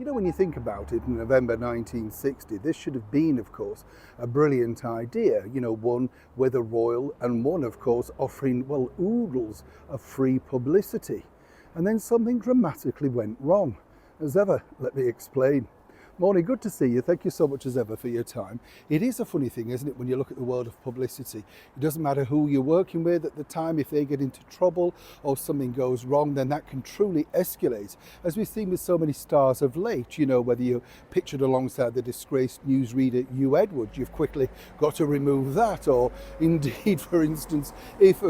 You know, when you think about it, in November 1960, this should have been, of course, a brilliant idea. You know, one with a royal and one, of course, offering, well, oodles of free publicity. And then something dramatically went wrong. As ever, let me explain. Morning, good to see you. Thank you so much as ever for your time. It is a funny thing, isn't it, when you look at the world of publicity. It doesn't matter who you're working with at the time, if they get into trouble or something goes wrong, then that can truly escalate. As we've seen with so many stars of late, you know, whether you're pictured alongside the disgraced newsreader Hugh Edwards, you've quickly got to remove that. Or indeed, for instance, if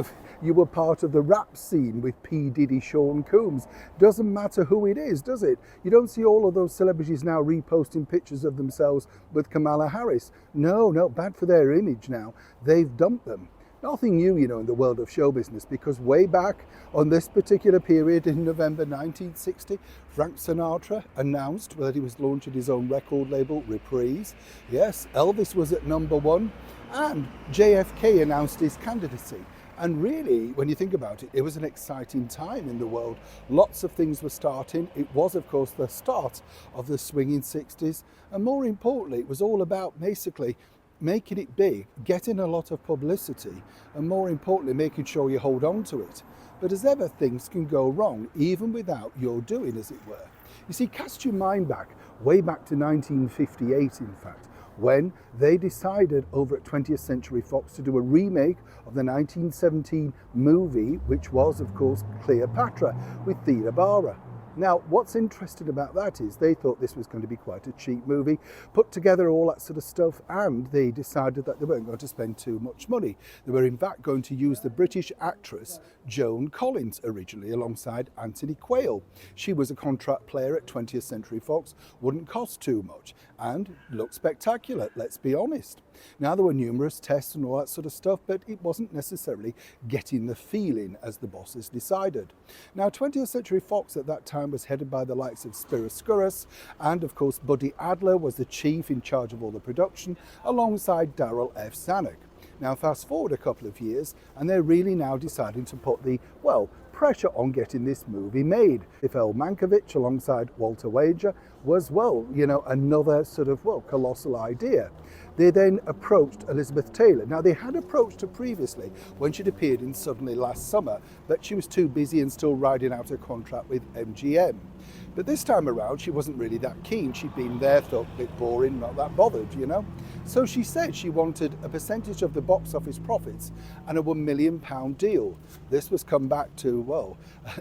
you were part of the rap scene with P. Diddy, Sean Combs. Doesn't matter who it is, does it? You don't see all of those celebrities now reposting pictures of themselves with Kamala Harris. No, bad for their image now. They've dumped them. Nothing new, you know, in the world of show business, because way back on this particular period in November 1960, Frank Sinatra announced that he was launching his own record label, Reprise. Yes, Elvis was at #1, and JFK announced his candidacy. And really, when you think about it, it was an exciting time in the world. Lots of things were starting. It was, of course, the start of the swinging 60s. And more importantly, it was all about basically making it big, getting a lot of publicity, and more importantly, making sure you hold on to it. But as ever, things can go wrong, even without your doing, as it were. You see, cast your mind back, way back to 1958, in fact, when they decided over at 20th Century Fox to do a remake of the 1917 movie, which was, of course, Cleopatra with Theda Bara. Now, what's interesting about that is they thought this was going to be quite a cheap movie, put together all that sort of stuff, and they decided that they weren't going to spend too much money. They were in fact going to use the British actress Joan Collins originally alongside Anthony Quayle. She was a contract player at 20th Century Fox, wouldn't cost too much, and looked spectacular, let's be honest. Now, there were numerous tests and all that sort of stuff, but it wasn't necessarily getting the feeling as the bosses decided. Now, 20th Century Fox at that time was headed by the likes of Spiros Skouras, and of course Buddy Adler was the chief in charge of all the production, alongside Darryl F. Zanuck. Now, fast forward a couple of years, and they're really now deciding to put the, well, pressure on getting this movie made. Ifel Mankiewicz alongside Walter Wager was, well, you know, another sort of, well, colossal idea. They then approached Elizabeth Taylor. Now, they had approached her previously when she'd appeared in Suddenly last summer, but she was too busy and still riding out her contract with MGM. But this time around, she wasn't really that keen. She'd been there, thought a bit boring, not that bothered, you know. So she said she wanted a percentage of the box office profits and a £1 million deal. This was come back to, well,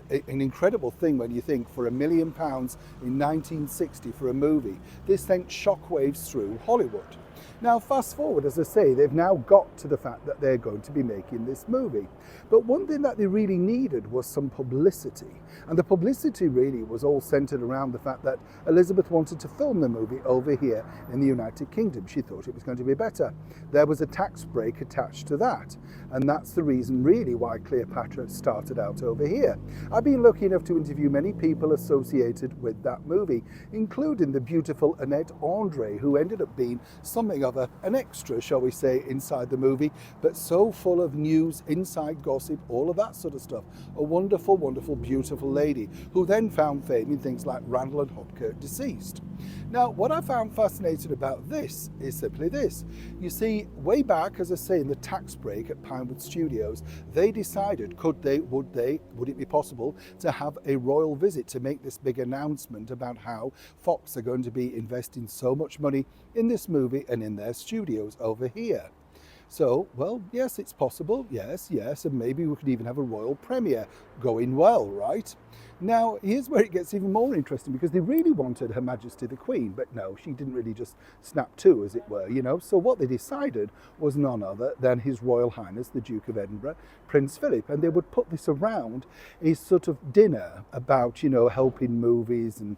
an incredible thing when you think for £1 million in 1960 for a movie. This sent shockwaves through Hollywood. Now, fast forward, as I say, they've now got to the fact that they're going to be making this movie. But one thing that they really needed was some publicity. And the publicity really was all centered around the fact that Elizabeth wanted to film the movie over here in the United Kingdom. She thought it was going to be better. There was a tax break attached to that. And that's the reason really why Cleopatra started out over here. I've been lucky enough to interview many people associated with that movie, including the beautiful Annette Andre, who ended up being something of an extra, shall we say, inside the movie, but so full of news, inside gossip, all of that sort of stuff. A wonderful, wonderful, beautiful lady who then found fame in things like Randall and Hopkirk Deceased. Now, what I found fascinating about this is simply this. You see, way back, as I say, in the tax break at Pinewood Studios, they decided, would it be possible to have a royal visit to make this big announcement about how Fox are going to be investing so much money in this movie and in their studios over here. So, well, yes, it's possible, yes, and maybe we could even have a royal premiere going well, right? Now, here's where it gets even more interesting, because they really wanted Her Majesty the Queen, but no, she didn't really just snap to, as it were, you know. So what they decided was none other than His Royal Highness, the Duke of Edinburgh, Prince Philip, and they would put this around a sort of dinner about, you know, helping movies and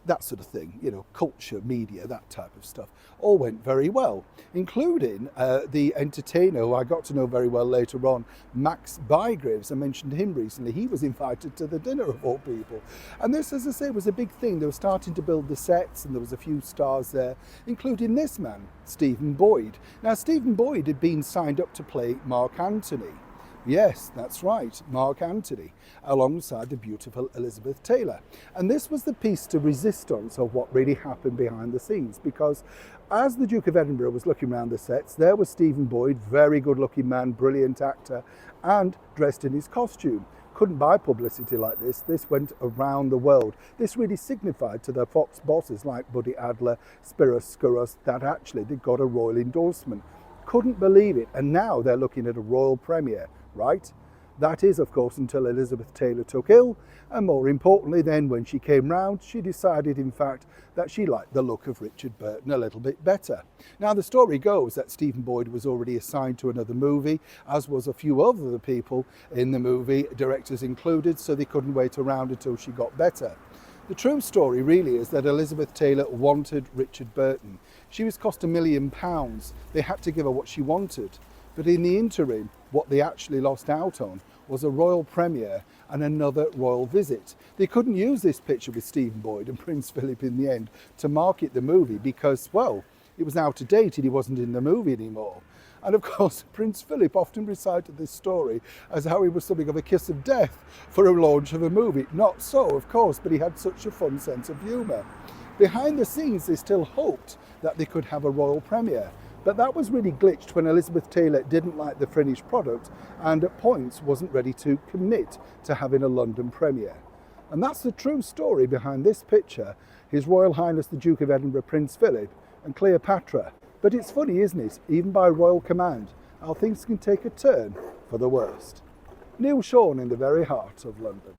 that sort of thing, you know, culture, media, that type of stuff. All went very well, including the entertainer who I got to know very well later on, Max Bygraves. I mentioned him recently. He was invited to the dinner of all people. And this, as I say, was a big thing. They were starting to build the sets and there was a few stars there, including this man, Stephen Boyd. Now, Stephen Boyd had been signed up to play Mark Antony. Yes, that's right, Mark Antony, alongside the beautiful Elizabeth Taylor. And this was the piece de resistance of what really happened behind the scenes, because as the Duke of Edinburgh was looking around the sets, there was Stephen Boyd, very good looking man, brilliant actor, and dressed in his costume. Couldn't buy publicity like this. This went around the world. This really signified to the Fox bosses like Buddy Adler, Spiros Skouras, that actually they got a royal endorsement. Couldn't believe it. And now they're looking at a royal premiere, right? That is, of course, until Elizabeth Taylor took ill, and more importantly then when she came round, she decided in fact that she liked the look of Richard Burton a little bit better. Now the story goes that Stephen Boyd was already assigned to another movie, as was a few other people in the movie, directors included, so they couldn't wait around until she got better. The true story really is that Elizabeth Taylor wanted Richard Burton. She was cost £1 million. They had to give her what she wanted. But in the interim, what they actually lost out on was a royal premiere and another royal visit. They couldn't use this picture with Stephen Boyd and Prince Philip in the end to market the movie because, well, it was out of date and he wasn't in the movie anymore. And of course, Prince Philip often recited this story as how he was something of a kiss of death for a launch of a movie. Not so, of course, but he had such a fun sense of humour. Behind the scenes, they still hoped that they could have a royal premiere. But that was really glitched when Elizabeth Taylor didn't like the finished product and at points wasn't ready to commit to having a London premiere. And that's the true story behind this picture, His Royal Highness the Duke of Edinburgh, Prince Philip, and Cleopatra. But it's funny, isn't it? Even by royal command, how things can take a turn for the worst. Neil Sean in the very heart of London.